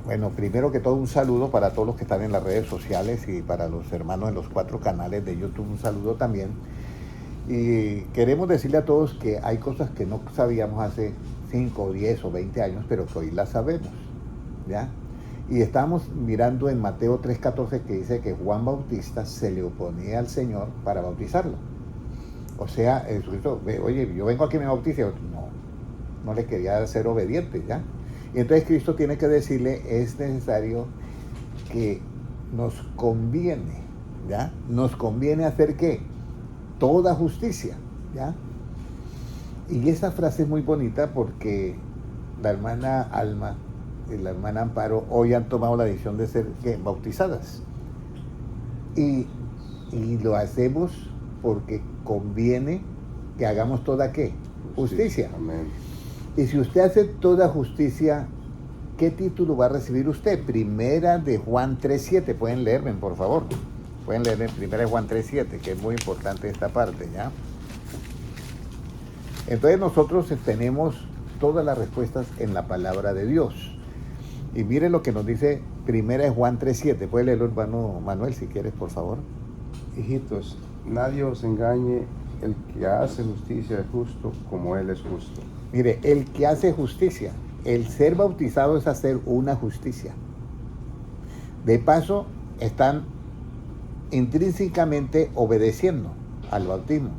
Bueno, primero que todo un saludo para todos los que están en las redes sociales y para los hermanos en los 4 canales de YouTube, un saludo también. Y queremos decirle a todos que hay cosas que no sabíamos hace 5, 10 o 20 años, pero que hoy las sabemos, ¿ya? Y estamos mirando en Mateo 3:14 que dice que Juan Bautista se le oponía al Señor para bautizarlo. O sea, Jesucristo, oye, yo vengo aquí y me bautice. No le quería ser obediente, ¿ya? Y entonces Cristo tiene que decirle, es necesario que nos conviene, ¿ya? Nos conviene hacer ¿qué? Toda justicia, ¿ya? Y esa frase es muy bonita porque la hermana Alma y la hermana Amparo hoy han tomado la decisión de ser ¿qué? Bautizadas. Y lo hacemos porque conviene que hagamos toda ¿qué? Justicia. Amén. Y si usted hace toda justicia, ¿qué título va a recibir usted? Primera de Juan 3:7. Pueden leerme, por favor. Pueden leerme Primera de Juan 3:7, que es muy importante esta parte, ¿ya? Entonces nosotros tenemos todas las respuestas en la palabra de Dios. Y miren lo que nos dice Primera de Juan 3:7. Puede leerlo, hermano Manuel, si quieres, por favor. Hijitos, nadie os engañe, el que hace justicia es justo como Él es justo. Mire, el que hace justicia, el ser bautizado es hacer una justicia. De paso, están intrínsecamente obedeciendo al bautismo.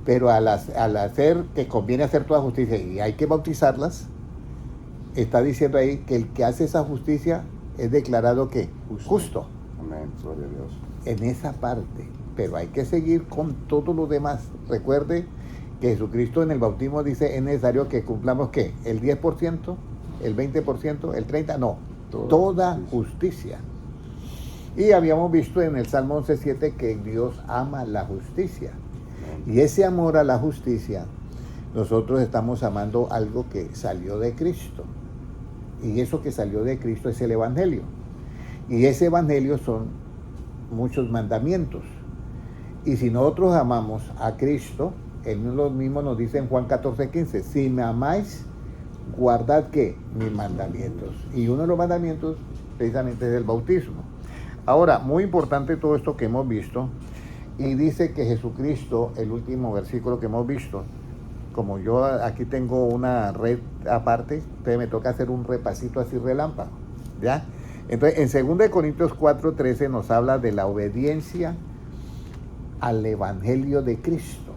Pero al hacer que conviene hacer toda justicia y hay que bautizarlas, está diciendo ahí que el que hace esa justicia es declarado ¿qué? Justo. Amén, gloria a Dios. En esa parte, pero hay que seguir con todo lo demás. Recuerde que Jesucristo en el bautismo dice es necesario que cumplamos ¿qué? El 10%, el 20%, el 30%, no, toda justicia. Y habíamos visto en el Salmo 11:7 que Dios ama la justicia. Y ese amor a la justicia, nosotros estamos amando algo que salió de Cristo. Y eso que salió de Cristo es el Evangelio. Y ese Evangelio son muchos mandamientos. Y si nosotros amamos a Cristo, Él mismo nos dice en Juan 14:15, si me amáis, guardad ¿qué? Mis mandamientos. Y uno de los mandamientos precisamente es el bautismo. Ahora, muy importante todo esto que hemos visto, y dice que Jesucristo, el último versículo que hemos visto, como yo aquí tengo una red aparte, entonces me toca hacer un repasito así relámpago, ¿ya? Entonces, en 2 Corintios 4:13 nos habla de la obediencia al Evangelio de Cristo,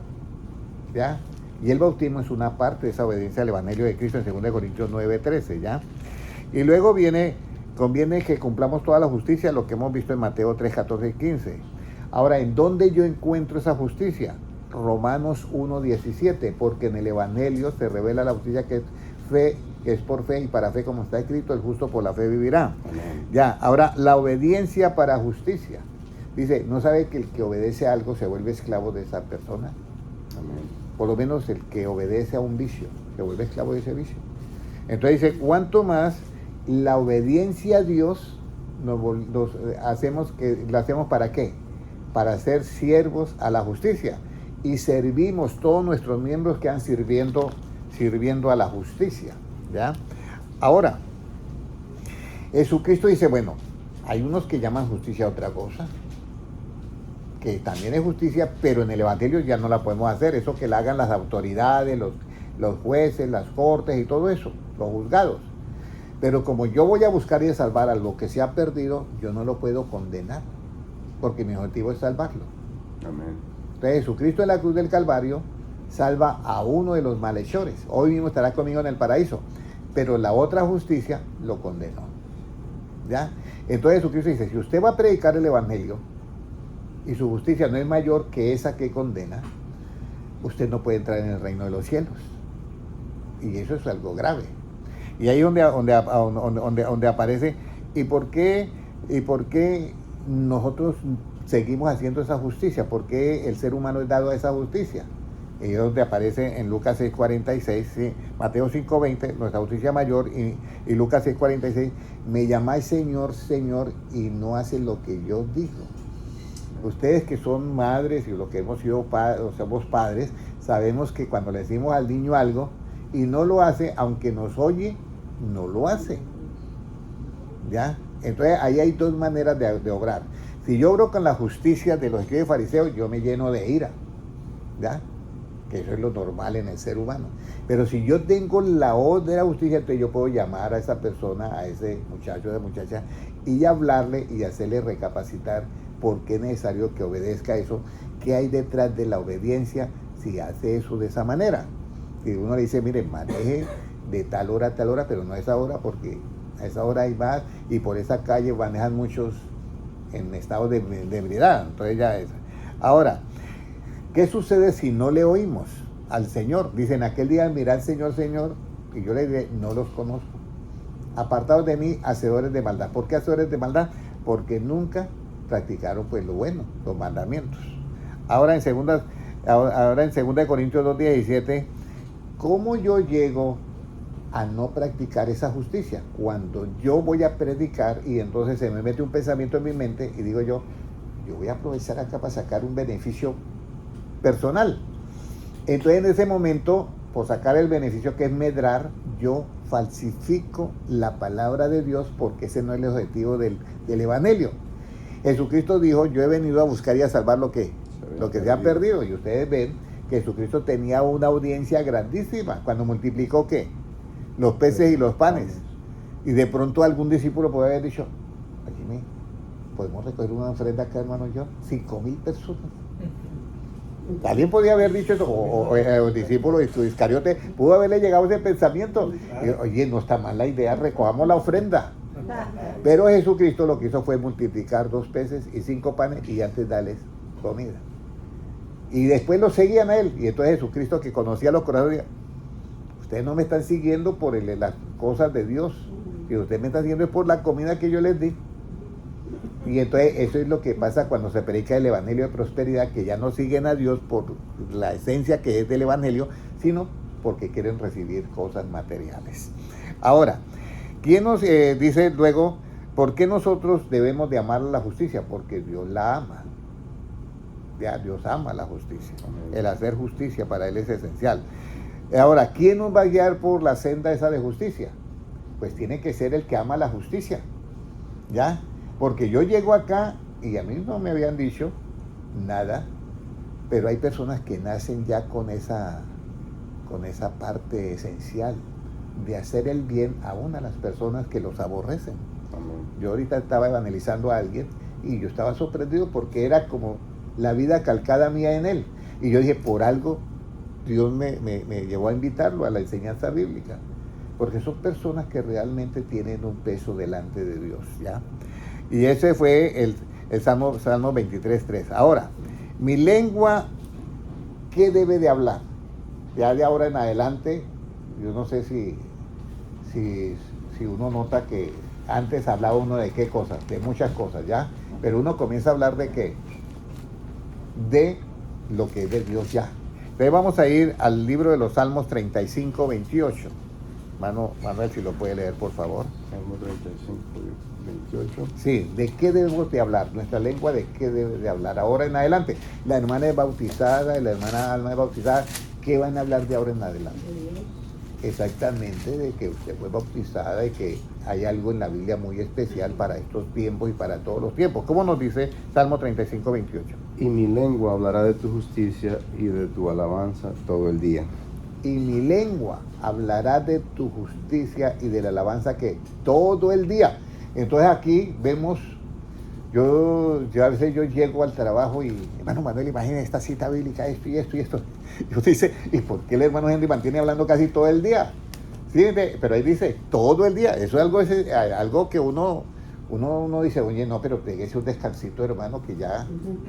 ¿ya? Y el bautismo es una parte de esa obediencia al Evangelio de Cristo en 2 Corintios 9:13, ¿ya? Y luego conviene que cumplamos toda la justicia, lo que hemos visto en Mateo 3:14 y 15. Ahora, ¿en dónde yo encuentro esa justicia? Romanos 1:17, porque en el Evangelio se revela la justicia que es fe, que es por fe, y para fe, como está escrito, el justo por la fe vivirá. Amén. Ya, ahora, la obediencia para justicia. Dice, ¿no sabe que el que obedece a algo se vuelve esclavo de esa persona? Amén. Por lo menos el que obedece a un vicio, se vuelve esclavo de ese vicio. Entonces dice, ¿cuánto más la obediencia a Dios la hacemos para qué? Para ser siervos a la justicia. Y servimos todos nuestros miembros que han sirviendo a la justicia, ¿ya? Ahora, Jesucristo dice, bueno, hay unos que llaman justicia a otra cosa, que también es justicia, pero en el Evangelio ya no la podemos hacer, eso que la hagan las autoridades, los jueces, las cortes y todo eso, los juzgados. Pero como yo voy a buscar y salvar a lo que se ha perdido, yo no lo puedo condenar, porque mi objetivo es salvarlo. Amén. Entonces Jesucristo en la cruz del Calvario salva a uno de los malhechores. Hoy mismo estará conmigo en el paraíso, pero la otra justicia lo condenó, ¿ya? Entonces Jesucristo dice, si usted va a predicar el Evangelio y su justicia no es mayor que esa que condena, usted no puede entrar en el reino de los cielos. Y eso es algo grave. Y ahí donde aparece, ¿y por qué nosotros seguimos haciendo esa justicia? ¿Por qué el ser humano es dado a esa justicia? Y es donde aparece en Lucas 6:46, ¿sí? Mateo 5:20, nuestra justicia mayor, y Lucas 6:46, me llamáis Señor, Señor, y no hacen lo que yo digo. Ustedes que son madres y los que hemos sido somos padres, sabemos que cuando le decimos al niño algo y no lo hace, aunque nos oye, no lo hace. ¿ya? Entonces ahí hay dos maneras de obrar. Si yo obro con la justicia de los escribas y fariseos, yo me lleno de ira, ¿ya? Que eso es lo normal en el ser humano. Pero si yo tengo la voz de la justicia, entonces yo puedo llamar a esa persona, a ese muchacho, a esa muchacha, y hablarle y hacerle recapacitar por qué es necesario que obedezca eso, qué hay detrás de la obediencia si hace eso de esa manera. Y uno le dice, mire, maneje de tal hora a tal hora, pero no a esa hora, porque a esa hora hay más, y por esa calle manejan muchos en estado de ebriedad. Entonces ya es. Ahora, ¿qué sucede si no le oímos al Señor? Dicen, aquel día mirad Señor, Señor, y yo le diré, no los conozco. Apartados de mí, hacedores de maldad. ¿Por qué hacedores de maldad? Porque nunca practicaron pues lo bueno, los mandamientos. Ahora en 2 Corintios 2:17, ¿cómo yo llego a no practicar esa justicia? Cuando yo voy a predicar y entonces se me mete un pensamiento en mi mente y digo yo voy a aprovechar acá para sacar un beneficio personal. Entonces en ese momento, por sacar el beneficio que es medrar, yo falsifico la palabra de Dios, porque ese no es el objetivo del evangelio. Jesucristo dijo, yo he venido a buscar y a salvar lo que se ha perdido. Y ustedes ven que Jesucristo tenía una audiencia grandísima cuando multiplicó ¿qué? Los peces y los panes. Y de pronto algún discípulo puede haber dicho, aquí podemos recoger una ofrenda acá, hermano, yo, 5,000 personas. Alguien podía haber dicho eso, o el discípulo de Iscariote pudo haberle llegado ese pensamiento. Y, oye, no está mal la idea, recojamos la ofrenda. Pero Jesucristo lo que hizo fue multiplicar 2 peces y 5 panes y antes darles comida. Y después lo seguían a él. Y entonces Jesucristo, que conocía los corazones, ustedes no me están siguiendo por las cosas de Dios, y ustedes me están siguiendo por la comida que yo les di. Y entonces eso es lo que pasa cuando se predica el evangelio de prosperidad, que ya no siguen a Dios por la esencia que es del evangelio, sino porque quieren recibir cosas materiales. Ahora, ¿quién nos dice luego, por qué nosotros debemos de amar la justicia? Porque Dios la ama. Ya, Dios ama la justicia. El hacer justicia para Él es esencial. Ahora, ¿quién nos va a guiar por la senda esa de justicia? Pues tiene que ser el que ama la justicia, ¿ya? Porque yo llego acá y a mí no me habían dicho nada, pero hay personas que nacen ya con esa parte esencial de hacer el bien aún a las personas que los aborrecen. Amén. Yo ahorita estaba evangelizando a alguien y yo estaba sorprendido porque era como la vida calcada mía en él. Y yo dije, por algo Dios me llevó a invitarlo a la enseñanza bíblica, porque son personas que realmente tienen un peso delante de Dios, ¿ya? Y ese fue el Salmo 23:3. Ahora, mi lengua, ¿qué debe de hablar? Ya de ahora en adelante, yo no sé si uno nota que antes hablaba uno de qué cosas, de muchas cosas, ¿ya? Pero uno comienza a hablar de qué, de lo que es de Dios ya. Entonces vamos a ir al libro de los Salmos 35:28. Manuel, si lo puede leer, por favor. Salmo 35:28. Sí, ¿de qué debemos de hablar? Nuestra lengua, ¿de qué debe de hablar? Ahora en adelante. La hermana es bautizada y la hermana Alma es bautizada. ¿Qué van a hablar de ahora en adelante? Exactamente, de que usted fue bautizada y que hay algo en la Biblia muy especial para estos tiempos y para todos los tiempos. ¿Cómo nos dice Salmo 35:28? Y mi lengua hablará de tu justicia y de tu alabanza todo el día. Y mi lengua hablará de tu justicia y de la alabanza que todo el día. Entonces aquí vemos, yo a veces yo llego al trabajo y, hermano Manuel, imagina esta cita bíblica, esto y esto y esto. Y usted dice, ¿y por qué el hermano Henry mantiene hablando casi todo el día? Sí, pero ahí dice, todo el día. Eso es algo que uno dice, oye, no, pero pégese un descansito, hermano,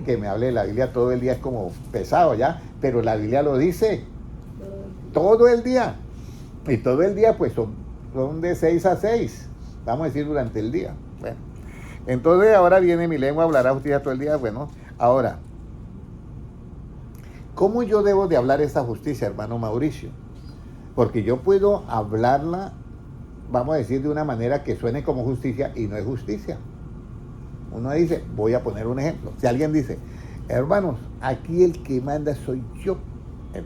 que me hable de la Biblia todo el día es como pesado, ¿ya? Pero la Biblia lo dice, todo el día. Y todo el día, pues, son de 6 a 6. Vamos a decir, durante el día. Bueno, entonces ahora viene mi lengua, hablará justicia todo el día. Bueno, ahora, ¿cómo yo debo de hablar esa justicia, hermano Mauricio? Porque yo puedo hablarla, vamos a decir, de una manera que suene como justicia y no es justicia. Uno dice, voy a poner un ejemplo. Si alguien dice, hermanos, aquí el que manda soy yo,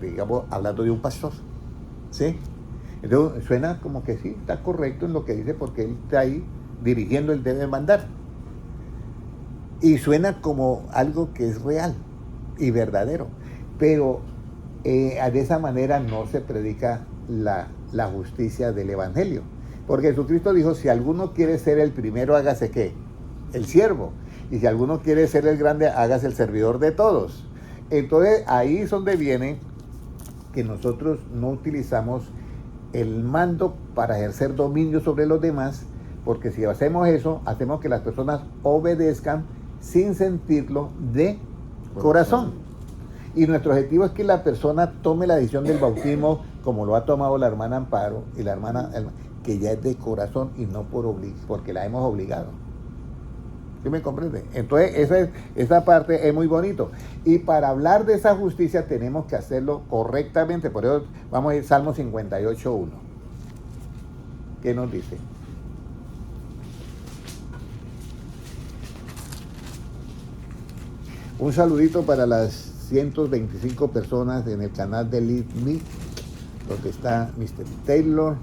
digamos, hablando de un pastor, ¿sí? Entonces suena como que sí, está correcto en lo que dice porque él está ahí dirigiendo el debe mandar. Y suena como algo que es real y verdadero, pero de esa manera no se predica la justicia del Evangelio. Porque Jesucristo dijo, si alguno quiere ser el primero, hágase ¿qué? El siervo. Y si alguno quiere ser el grande, hágase el servidor de todos. Entonces ahí es donde viene que nosotros no utilizamos el mando para ejercer dominio sobre los demás, porque si hacemos eso, hacemos que las personas obedezcan sin sentirlo de corazón. Y nuestro objetivo es que la persona tome la decisión del bautismo como lo ha tomado la hermana Amparo y la hermana, que ya es de corazón y no porque la hemos obligado. ¿Sí me comprende? Entonces esa parte es muy bonito. Y para hablar de esa justicia tenemos que hacerlo correctamente. Por eso vamos a ir Salmo 58.1. ¿Qué nos dice? Un saludito para las 125 personas en el canal de Lead Me, donde está Mr. Taylor,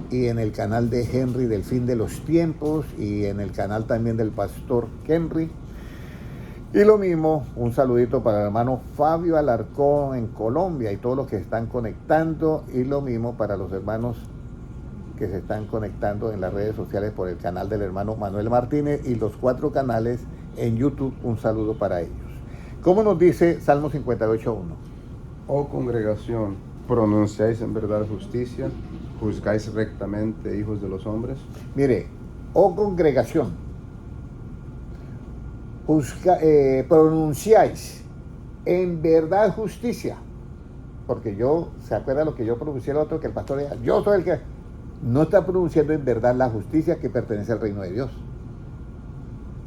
y en el canal de Henry del Fin de los Tiempos, y en el canal también del Pastor Henry. Y lo mismo, un saludito para el hermano Fabio Alarcón en Colombia y todos los que están conectando, y lo mismo para los hermanos que se están conectando en las redes sociales por el canal del hermano Manuel Martínez y los 4 canales en YouTube. Un saludo para ellos. ¿Cómo nos dice Salmo 58.1? Oh congregación, ¿pronunciáis en verdad justicia? ¿Juzgáis rectamente, hijos de los hombres? Mire, oh congregación, pronunciáis en verdad justicia. Porque ¿se acuerda lo que yo pronuncié el otro? Que el pastor decía, yo soy el que no está pronunciando en verdad la justicia que pertenece al reino de Dios.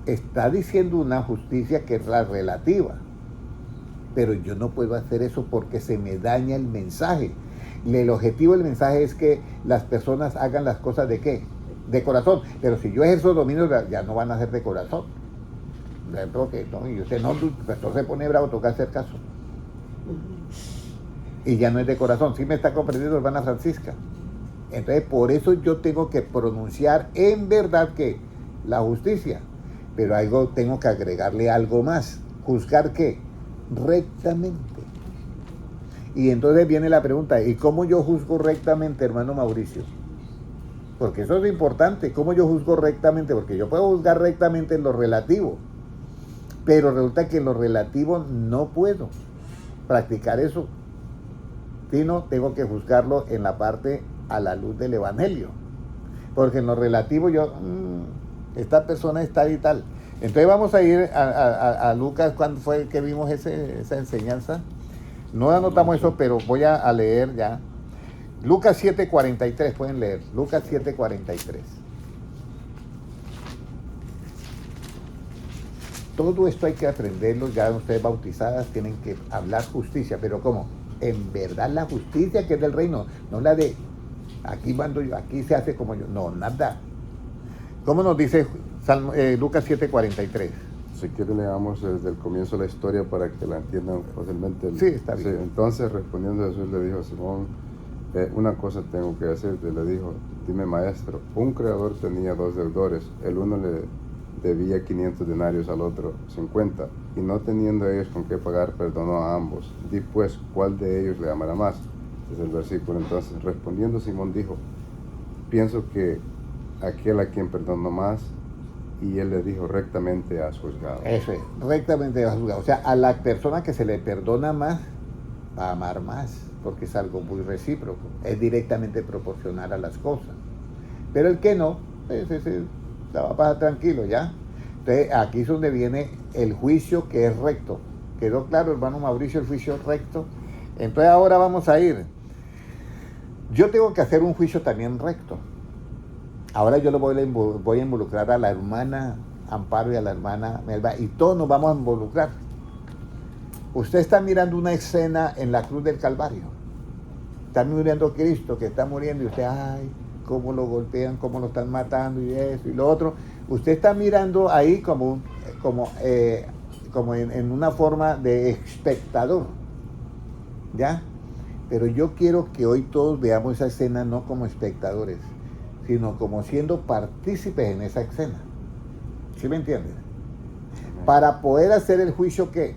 Está diciendo una justicia que es la relativa. Pero yo no puedo hacer eso porque se me daña el mensaje. El objetivo del mensaje es que las personas hagan las cosas ¿de qué? De corazón. Pero si yo ejerzo dominio, ya no van a ser de corazón. Porque, no, y usted no, entonces se pone bravo, toca hacer caso. Y ya no es de corazón. ¿Sí me está comprendiendo, hermana Francisca? Entonces, por eso yo tengo que pronunciar en verdad que la justicia. Pero tengo que agregarle algo más. ¿Juzgar qué? Rectamente. Y entonces viene la pregunta, ¿y cómo yo juzgo rectamente, hermano Mauricio? Porque eso es importante, ¿cómo yo juzgo rectamente? Porque yo puedo juzgar rectamente en lo relativo, pero resulta que en lo relativo no puedo practicar eso, sino tengo que juzgarlo en la parte a la luz del Evangelio. Porque en lo relativo esta persona está y tal. Entonces vamos a ir a Lucas. ¿Cuándo fue que vimos esa enseñanza? No anotamos eso, pero voy a leer ya. Lucas 7:43, pueden leer. Lucas 7:43. Todo esto hay que aprenderlo, ya ustedes bautizadas tienen que hablar justicia, pero ¿cómo? En verdad la justicia que es del reino, no la de aquí mando yo, aquí se hace como yo, no, nada. ¿Cómo nos dice Lucas 7:43? Si quiere leamos desde el comienzo de la historia para que la entiendan fácilmente. Sí, está bien. Sí, entonces respondiendo Jesús le dijo a Simón, una cosa tengo que decirte, le dijo, dime maestro, un creador tenía 2 deudores, el uno le debía 500 denarios al otro 50, y no teniendo ellos con qué pagar, perdonó a ambos. Di pues, ¿cuál de ellos le amará más? Es el versículo. Entonces respondiendo Simón dijo, pienso que aquel a quien perdonó más. Y él le dijo, rectamente has juzgado. Eso es, rectamente has juzgado. O sea, a la persona que se le perdona más, va a amar más, porque es algo muy recíproco. Es directamente proporcional a las cosas. Pero el que no, pues ese la va a pasar tranquilo, ¿ya? Entonces, aquí es donde viene el juicio que es recto. ¿Quedó claro, hermano Mauricio, el juicio recto? Entonces, ahora vamos a ir. Yo tengo que hacer un juicio también recto. Ahora yo voy a involucrar a la hermana Amparo y a la hermana Melba, y todos nos vamos a involucrar. Usted está mirando una escena en la cruz del Calvario. Está mirando a Cristo que está muriendo y usted, ay, cómo lo golpean, cómo lo están matando y eso y lo otro. Usted está mirando ahí como en una forma de espectador, ¿ya? Pero yo quiero que hoy todos veamos esa escena no como espectadores, sino como siendo partícipes en esa escena. ¿Sí me entiendes? Para poder hacer el juicio, ¿qué?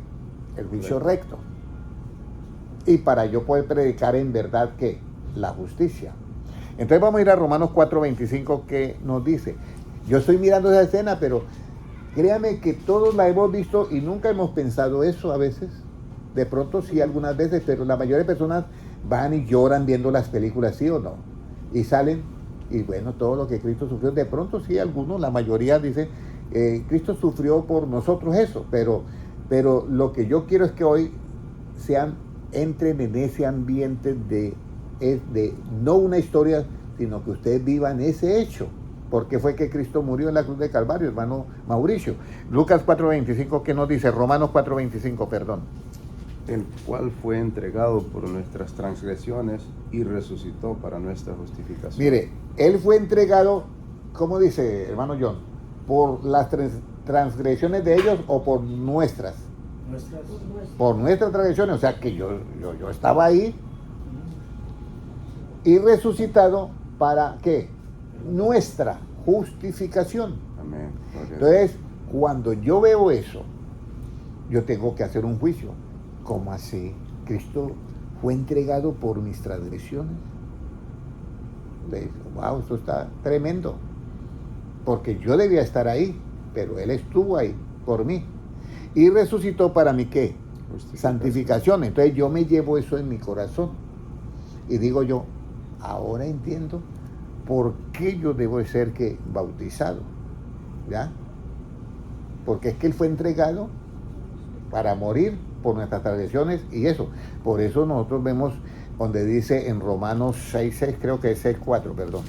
El juicio recto. Y para yo poder predicar en verdad, ¿qué? La justicia. Entonces vamos a ir a Romanos 4:25, que nos dice, yo estoy mirando esa escena, pero créame que todos la hemos visto y nunca hemos pensado eso a veces. De pronto sí, algunas veces, pero la mayoría de personas van y lloran viendo las películas, ¿sí o no? Y salen, y bueno, todo lo que Cristo sufrió, de pronto sí, algunos, la mayoría dice, Cristo sufrió por nosotros eso, pero lo que yo quiero es que hoy entren en ese ambiente de no una historia, sino que ustedes vivan ese hecho. Porque fue que Cristo murió en la cruz de Calvario, hermano Mauricio. Lucas 4:25, ¿qué nos dice? Romanos 4:25, perdón. El cual fue entregado por nuestras transgresiones y resucitó para nuestra justificación. Mire, Él fue entregado, ¿cómo dice, hermano John? ¿Por las transgresiones de ellos o por nuestras? Por nuestras transgresiones, o sea que yo estaba ahí y resucitado para ¿qué? Nuestra justificación. Amén. Entonces, cuando yo veo eso, yo tengo que hacer un juicio. ¿Cómo así? Cristo fue entregado por mis transgresiones. Wow, esto está tremendo. Porque yo debía estar ahí, pero Él estuvo ahí por mí. Y resucitó para mí, ¿qué? Santificación. Entonces yo me llevo eso en mi corazón. Y digo yo, ahora entiendo por qué yo debo ser que bautizado. ¿Ya? Porque es que Él fue entregado para morir por nuestras transgresiones y eso. Por eso nosotros vemos donde dice en Romanos 6:6, creo que es 6:4, perdón.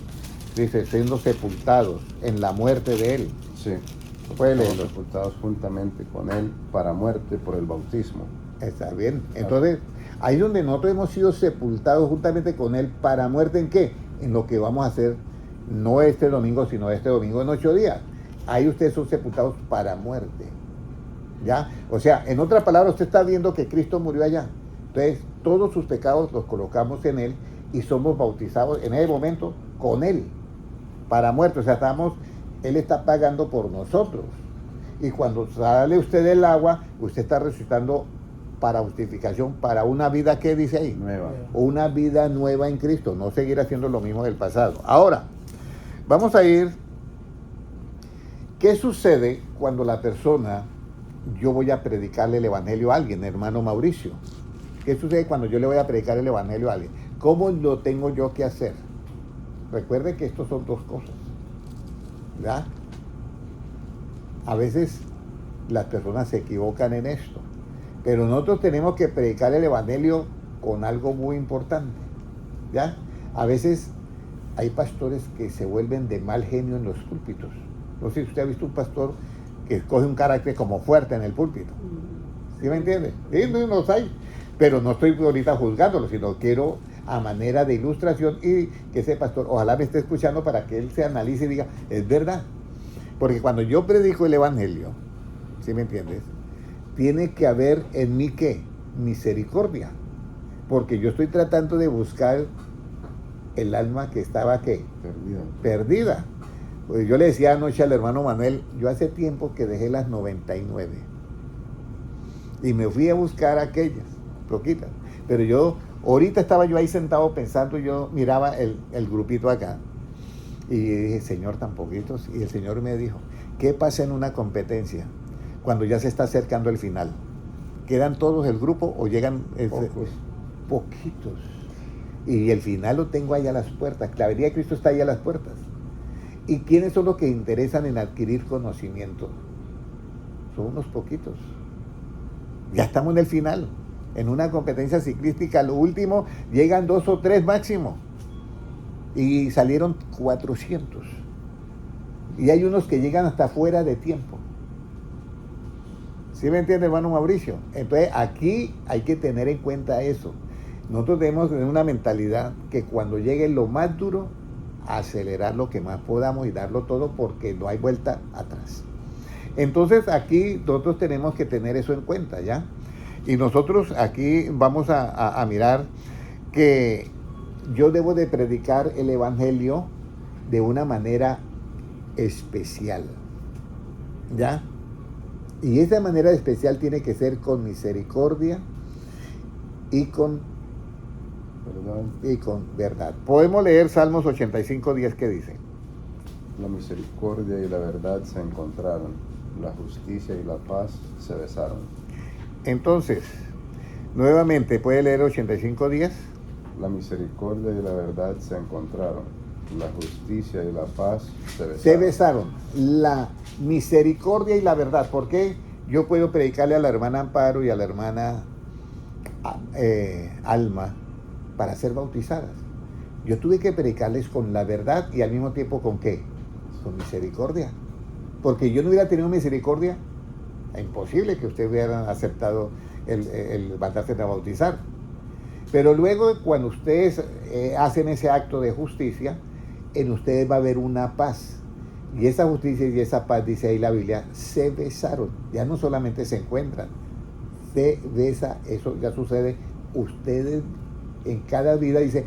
Dice, siendo sepultados en la muerte de Él. Sí. Puede Fuimos leerlo. sepultados juntamente con Él para muerte por el bautismo. Está bien. Entonces, ahí donde nosotros hemos sido sepultados juntamente con Él para muerte, ¿en qué? En lo que vamos a hacer, no este domingo, sino este domingo en 8 días. Ahí ustedes son sepultados para muerte. ¿Ya? O sea, en otras palabras, usted está viendo que Cristo murió allá. Entonces, todos sus pecados los colocamos en Él y somos bautizados en ese momento con Él para muerte. O sea, Él está pagando por nosotros. Y cuando sale usted del agua, usted está resucitando para justificación, para una vida, ¿qué dice ahí? Nueva. Una vida nueva en Cristo, no seguir haciendo lo mismo del pasado. Ahora, vamos a ir, ¿qué sucede cuando la persona, yo voy a predicarle el evangelio a alguien, hermano Mauricio? ¿Qué sucede cuando yo le voy a predicar el evangelio a alguien? ¿Cómo lo tengo yo que hacer? Recuerde que estos son dos cosas, ¿verdad? A veces las personas se equivocan en esto, pero nosotros tenemos que predicar el evangelio con algo muy importante, ¿ya? A veces hay pastores que se vuelven de mal genio en los púlpitos. No sé si usted ha visto un pastor que coge un carácter como fuerte en el púlpito. ¿Sí me entiende? Sí, no los hay. Pero no estoy ahorita juzgándolo, sino quiero a manera de ilustración y que ese pastor ojalá me esté escuchando para que él se analice y diga, es verdad. Porque cuando yo predico el evangelio, ¿sí me entiendes? Tiene que haber en mí, ¿qué? Misericordia. Porque yo estoy tratando de buscar el alma que estaba, ¿qué? Perdida. Pues yo le decía anoche al hermano Manuel, yo hace tiempo que dejé las 99 y me fui a buscar aquellas, poquitas. Pero yo, ahorita estaba yo ahí sentado pensando, yo miraba el grupito acá y dije, Señor, tan poquitos. Y el Señor me dijo, ¿qué pasa en una competencia cuando ya se está acercando el final? ¿Quedan todos el grupo o llegan poquitos? Y el final lo tengo ahí a las puertas. La venida de Cristo está ahí a las puertas. ¿Y quiénes son los que interesan en adquirir conocimiento? Son unos poquitos. Ya estamos en el final. En una competencia ciclística, lo último, llegan 2 o 3 máximo. Y salieron 400. Y hay unos que llegan hasta fuera de tiempo. ¿Sí me entiende, hermano Mauricio? Entonces, aquí hay que tener en cuenta eso. Nosotros debemos tener una mentalidad que cuando llegue lo más duro, acelerar lo que más podamos y darlo todo porque no hay vuelta atrás. Entonces aquí nosotros tenemos que tener eso en cuenta, ¿ya? Y nosotros aquí vamos a mirar que yo debo de predicar el evangelio de una manera especial. ¿Ya? Y esa manera especial tiene que ser con misericordia y con verdad. Podemos leer Salmos 85:10 que dice: La misericordia y la verdad se encontraron, la justicia y la paz se besaron. Entonces, nuevamente, ¿puede leer 85:10? La misericordia y la verdad se encontraron, la justicia y la paz se besaron. Se besaron. La misericordia y la verdad. ¿Por qué yo puedo predicarle a la hermana Amparo y a la hermana Alma para ser bautizadas? Yo tuve que predicarles con la verdad y al mismo tiempo ¿con qué? Con misericordia. Porque yo no hubiera tenido misericordia, es imposible que ustedes hubieran aceptado el mandarse a bautizar. Pero luego, cuando ustedes hacen ese acto de justicia, en ustedes va a haber una paz. Y esa justicia y esa paz, dice ahí la Biblia, se besaron. Ya no solamente se encuentran, se besa, eso ya sucede. Ustedes en cada vida dicen,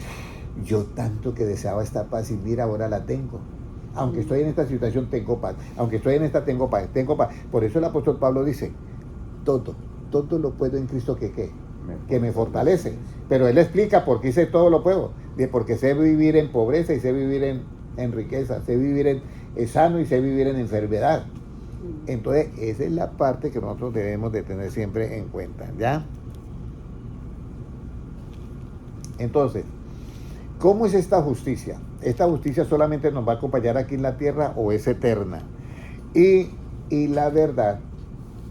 yo tanto que deseaba esta paz y mira, ahora la tengo. Aunque estoy en esta situación, tengo paz. Aunque estoy en esta, tengo paz. Por eso el apóstol Pablo dice, todo lo puedo en Cristo que me fortalece. Pero él explica por qué dice todo lo puedo. Porque sé vivir en pobreza y sé vivir en riqueza, sé vivir en sano y sé vivir en enfermedad. Entonces, esa es la parte que nosotros debemos de tener siempre en cuenta, ¿ya? Entonces, ¿cómo es esta justicia? ¿Esta justicia solamente nos va a acompañar aquí en la tierra o es eterna? Y la verdad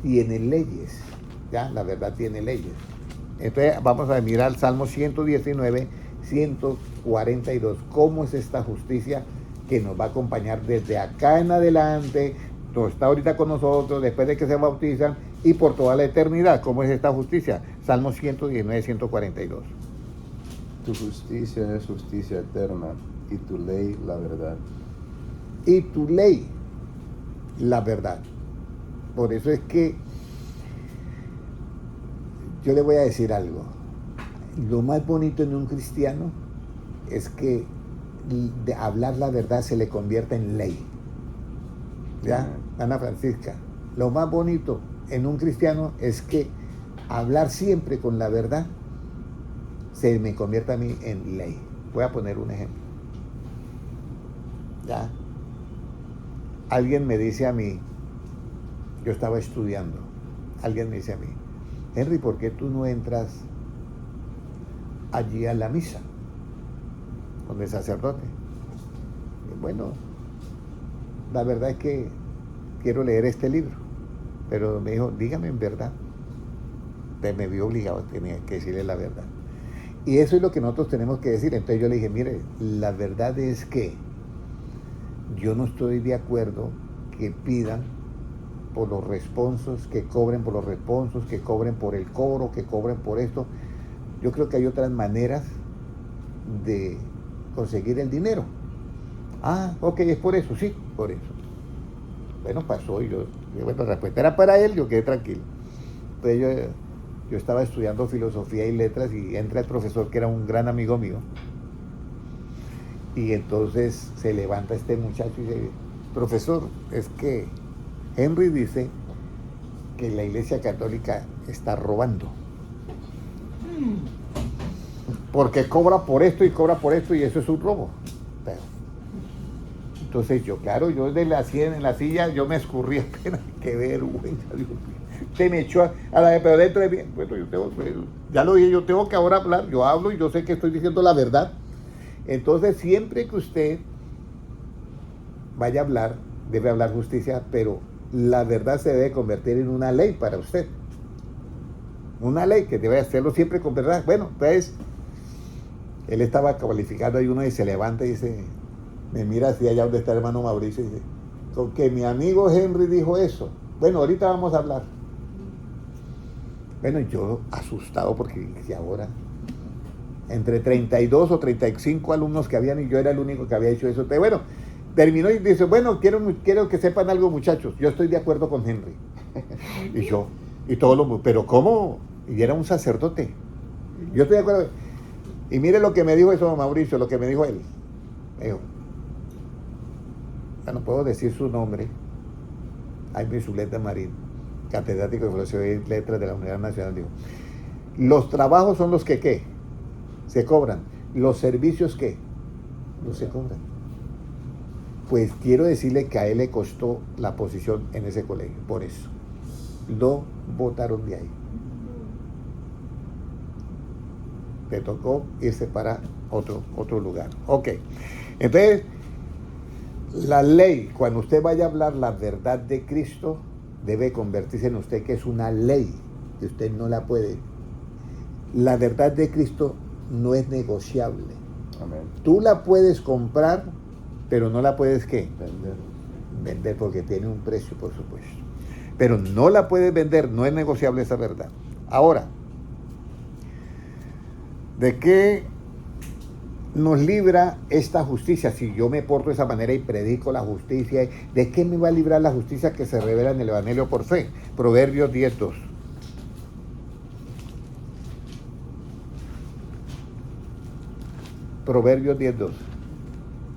tiene leyes, ¿ya? La verdad tiene leyes. Entonces vamos a mirar el Salmo 119, 142. ¿Cómo es esta justicia que nos va a acompañar desde acá en adelante? Está ahorita con nosotros, después de que se bautizan y por toda la eternidad. ¿Cómo es esta justicia? Salmo 119, 142. Tu justicia es justicia eterna y tu ley la verdad. Y tu ley la verdad. Por eso es que yo le voy a decir algo. Lo más bonito en un cristiano es que de hablar la verdad se le convierta en ley. ¿Ya? Ana Francisca, lo más bonito en un cristiano es que hablar siempre con la verdad se me convierta a mí en ley. Voy a poner un ejemplo. ¿Ya? Alguien me dice a mí, yo estaba estudiando, alguien me dice a mí, Henry, ¿por qué tú no entras allí a la misa con el sacerdote? Y bueno, la verdad es que quiero leer este libro, pero me dijo, dígame en verdad. Entonces me vi obligado, tenía que decirle la verdad. Y eso es lo que nosotros tenemos que decir. Entonces yo le dije, mire, la verdad es que yo no estoy de acuerdo que pidan por los responsos, que cobren por los responsos, que cobren por el coro, que cobren por esto. Yo creo que hay otras maneras de conseguir el dinero. Ah, ok, es por eso, sí, por eso. Bueno, pasó y bueno, la respuesta era para él, yo quedé tranquilo. Entonces yo estaba estudiando filosofía y letras y entra el profesor, que era un gran amigo mío, y entonces se levanta este muchacho y dice, profesor, es que Henry dice que la Iglesia Católica está robando. Porque cobra por esto y eso es un robo. Pero, entonces yo, claro, yo desde en la silla, yo me escurrí apenas, qué vergüenza, Dios mío. Usted me echó a la pero dentro de mí, bueno, ya lo dije, yo tengo que ahora hablar, yo hablo y yo sé que estoy diciendo la verdad. Entonces siempre que usted vaya a hablar, debe hablar justicia, pero la verdad se debe convertir en una ley para usted. Una ley que debe hacerlo siempre con verdad. Bueno, entonces, él estaba calificando ahí uno y se levanta y dice, me mira hacia allá donde está el hermano Mauricio y dice, con que mi amigo Henry dijo eso. Bueno, ahorita vamos a hablar. Bueno, yo asustado porque si ahora, entre 32 o 35 alumnos que habían y yo era el único que había hecho eso. Pero bueno, terminó y dice, bueno, quiero que sepan algo, muchachos, yo estoy de acuerdo con Henry. Y yo, y todos los, pero ¿cómo? Y era un sacerdote. Yo estoy de acuerdo. Y mire lo que me dijo eso Mauricio, lo que me dijo él. Me dijo, bueno, puedo decir su nombre, Jaime Zuleta Marín, catedrático de Filosofía y Letras de la Universidad Nacional, dijo, los trabajos son los que, ¿qué? Se cobran. Los servicios, ¿qué? No se cobran. Pues quiero decirle que a él le costó la posición en ese colegio, por eso. Lo botaron de ahí. Le tocó irse para otro lugar. Ok. Entonces, la ley, cuando usted vaya a hablar la verdad de Cristo, debe convertirse en usted que es una ley, que usted no la puede. La verdad de Cristo no es negociable. Amén. Tú la puedes comprar, pero no la puedes, ¿qué? Vender. Vender, porque tiene un precio, por supuesto. Pero no la puedes vender, no es negociable esa verdad. Ahora, ¿de qué nos libra esta justicia? Si yo me porto de esa manera y predico la justicia, ¿de qué me va a librar la justicia que se revela en el Evangelio por fe? Proverbios 10:2. Proverbios 10:2.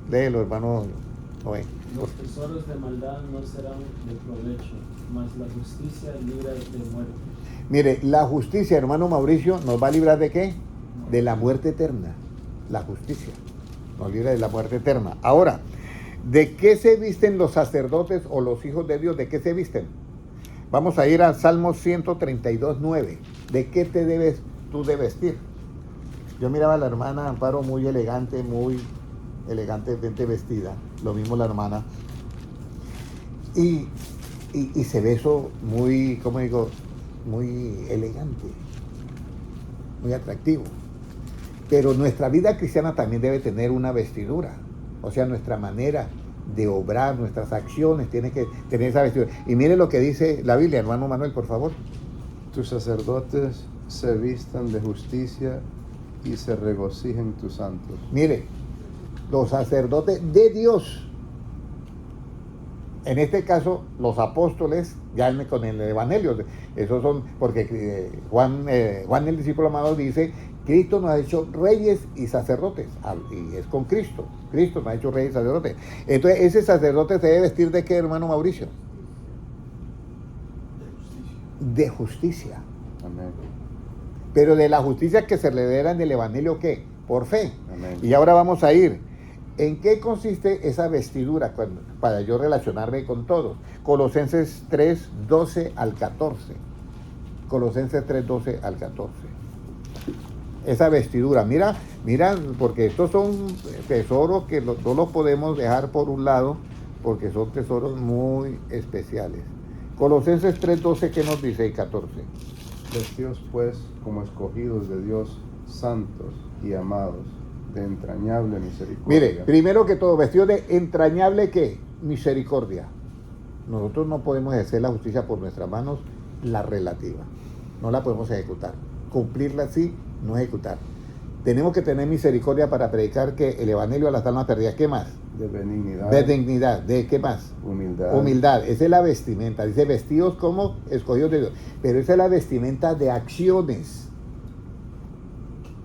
Léelo, hermano Noé. Los tesoros de maldad no serán de provecho, mas la justicia libra de muerte. Mire, la justicia, hermano Mauricio, ¿nos va a librar de qué? De la muerte eterna. La justicia nos libra de la muerte eterna. Ahora, ¿de qué se visten los sacerdotes o los hijos de Dios? ¿De qué se visten? Vamos a ir a Salmos 132:9. ¿De qué te debes tú de vestir? Yo miraba a la hermana Amparo muy elegantemente vestida, lo mismo la hermana, y se ve eso muy, ¿cómo digo? Muy elegante, muy atractivo. Pero nuestra vida cristiana también debe tener una vestidura, o sea, nuestra manera de obrar, nuestras acciones, tiene que tener esa vestidura. Y mire lo que dice la Biblia, hermano Manuel, por favor. Tus sacerdotes se vistan de justicia y se regocijen tus santos. Mire, los sacerdotes de Dios, en este caso los apóstoles, ya con el Evangelio, esos son, porque Juan el discípulo amado dice, Cristo nos ha hecho reyes y sacerdotes, y es con Cristo nos ha hecho reyes y sacerdotes. Entonces ese sacerdote se debe vestir ¿de qué, hermano Mauricio? De justicia. Amén. Pero de la justicia que se revela en el Evangelio, ¿qué? Por fe. Amén. Y ahora vamos a ir. ¿En qué consiste esa vestidura para yo relacionarme con todos? Colosenses 3:12 al 14. Colosenses 3:12 al 14. Esa vestidura, mira, porque estos son tesoros que no los podemos dejar por un lado, porque son tesoros muy especiales. Colosenses 3:12, ¿qué nos dice? Y 14. Vestidos pues como escogidos de Dios, santos y amados, de entrañable misericordia. Mire, primero que todo, vestidos de entrañable ¿qué? Misericordia. Nosotros no podemos ejercer la justicia por nuestras manos, la relativa. No la podemos ejecutar. Cumplirla sí, no ejecutar. Tenemos que tener misericordia para predicar que el Evangelio a las almas perdidas. ¿Qué más? De benignidad. De dignidad. ¿De qué más? Humildad. Humildad. Esa es la vestimenta. Dice vestidos como escogidos de Dios. Pero esa es la vestimenta de acciones.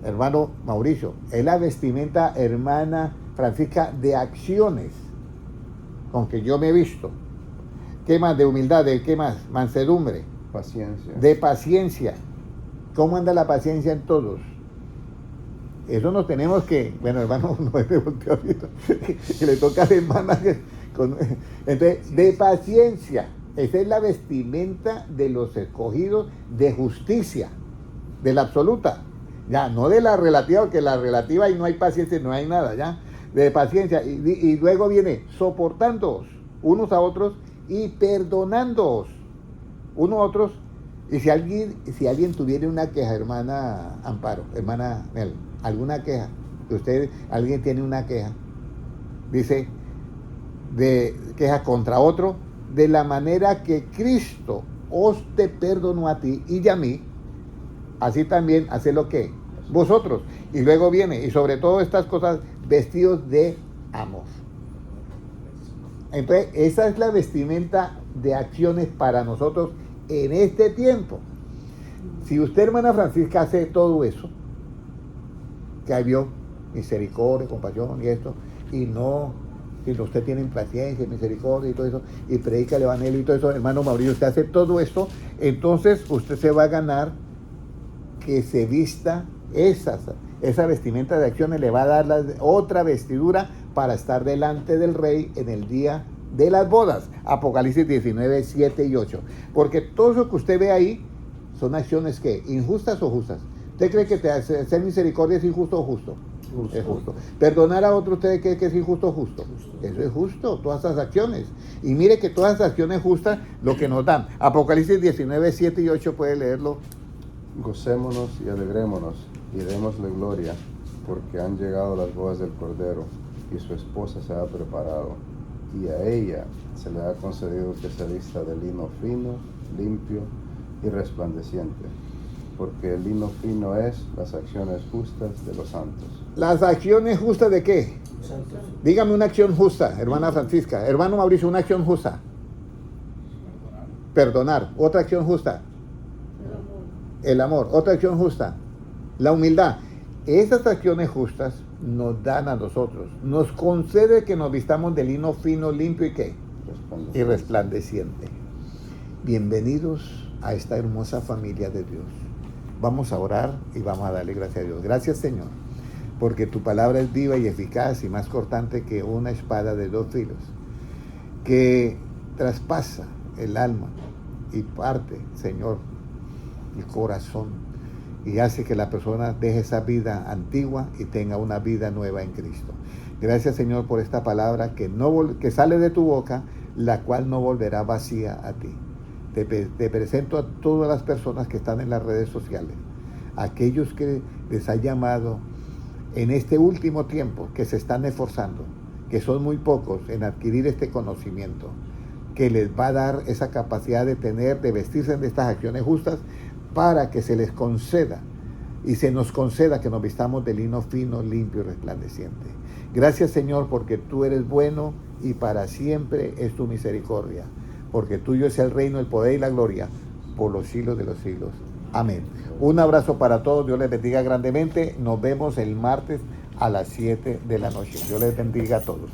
Hermano Mauricio, es la vestimenta, hermana Francisca, de acciones con que yo me he visto. ¿Qué más? De humildad. ¿De qué más? Mansedumbre. Paciencia. De paciencia. ¿Cómo anda la paciencia en todos? Eso nos tenemos que, bueno, hermano, no me volteó a ver, que le toca a la hermana. Entonces, de paciencia. Esa es la vestimenta de los escogidos de justicia, de la absoluta. Ya, no de la relativa, porque la relativa ahí no hay paciencia, no hay nada, ya. De paciencia. Y luego viene soportándoos unos a otros y perdonándoos unos a otros. Y si alguien tuviera una queja, hermana Amparo, hermana Mel, alguna queja, alguien tiene una queja, dice, de queja contra otro, de la manera que Cristo os te perdonó a ti y a mí, así también hace lo que vosotros. Y luego viene, y sobre todo estas cosas, vestidos de amor. Entonces, esa es la vestimenta de acciones para nosotros en este tiempo. Si usted, hermana Francisca, hace todo eso, que vio misericordia, compasión y esto, y no Si usted tiene paciencia, misericordia y todo eso, y predica el evangelio y todo eso, hermano Mauricio, usted hace todo esto, entonces usted se va a ganar que se vista esa vestimenta de acciones, le va a dar otra vestidura para estar delante del rey en el día de las bodas. Apocalipsis 19, 7 y 8. Porque todo eso que usted ve ahí son acciones que, injustas o justas. ¿Usted cree que hacer misericordia es injusto o justo? Es justo. Perdonar a otro, ¿usted cree que es injusto o justo? Eso es justo, todas esas acciones. Y mire que todas esas acciones justas lo que nos dan. Apocalipsis 19, 7 y 8, puede leerlo. Gocémonos y alegrémonos y démosle gloria, porque han llegado las bodas del Cordero y su esposa se ha preparado, y a ella se le ha concedido que se vista de lino fino, limpio y resplandeciente, porque el lino fino es las acciones justas de los santos. ¿Las acciones justas de qué? Santos. Dígame una acción justa, hermana Francisca. Hermano Mauricio, una acción justa. Perdonar. Otra acción justa. El amor. Otra acción justa. La humildad. Esas acciones justas nos dan a nosotros. Nos concede que nos vistamos de lino fino, limpio y qué. Y resplandeciente. Bienvenidos a esta hermosa familia de Dios. Vamos a orar y vamos a darle gracias a Dios. Gracias, Señor, porque tu palabra es viva y eficaz y más cortante que una espada de 2 filos, que traspasa el alma y parte, Señor, el corazón, y hace que la persona deje esa vida antigua y tenga una vida nueva en Cristo. Gracias, Señor, por esta palabra que sale de tu boca, la cual no volverá vacía a ti. Te presento a todas las personas que están en las redes sociales, aquellos que les ha llamado en este último tiempo, que se están esforzando, que son muy pocos en adquirir este conocimiento, que les va a dar esa capacidad de vestirse de estas acciones justas, para que se les conceda y se nos conceda que nos vistamos de lino fino, limpio y resplandeciente. Gracias, Señor, porque tú eres bueno y para siempre es tu misericordia, porque tuyo es el reino, el poder y la gloria por los siglos de los siglos. Amén. Un abrazo para todos, Dios les bendiga grandemente. Nos vemos el martes a las 7 de la noche. Dios les bendiga a todos.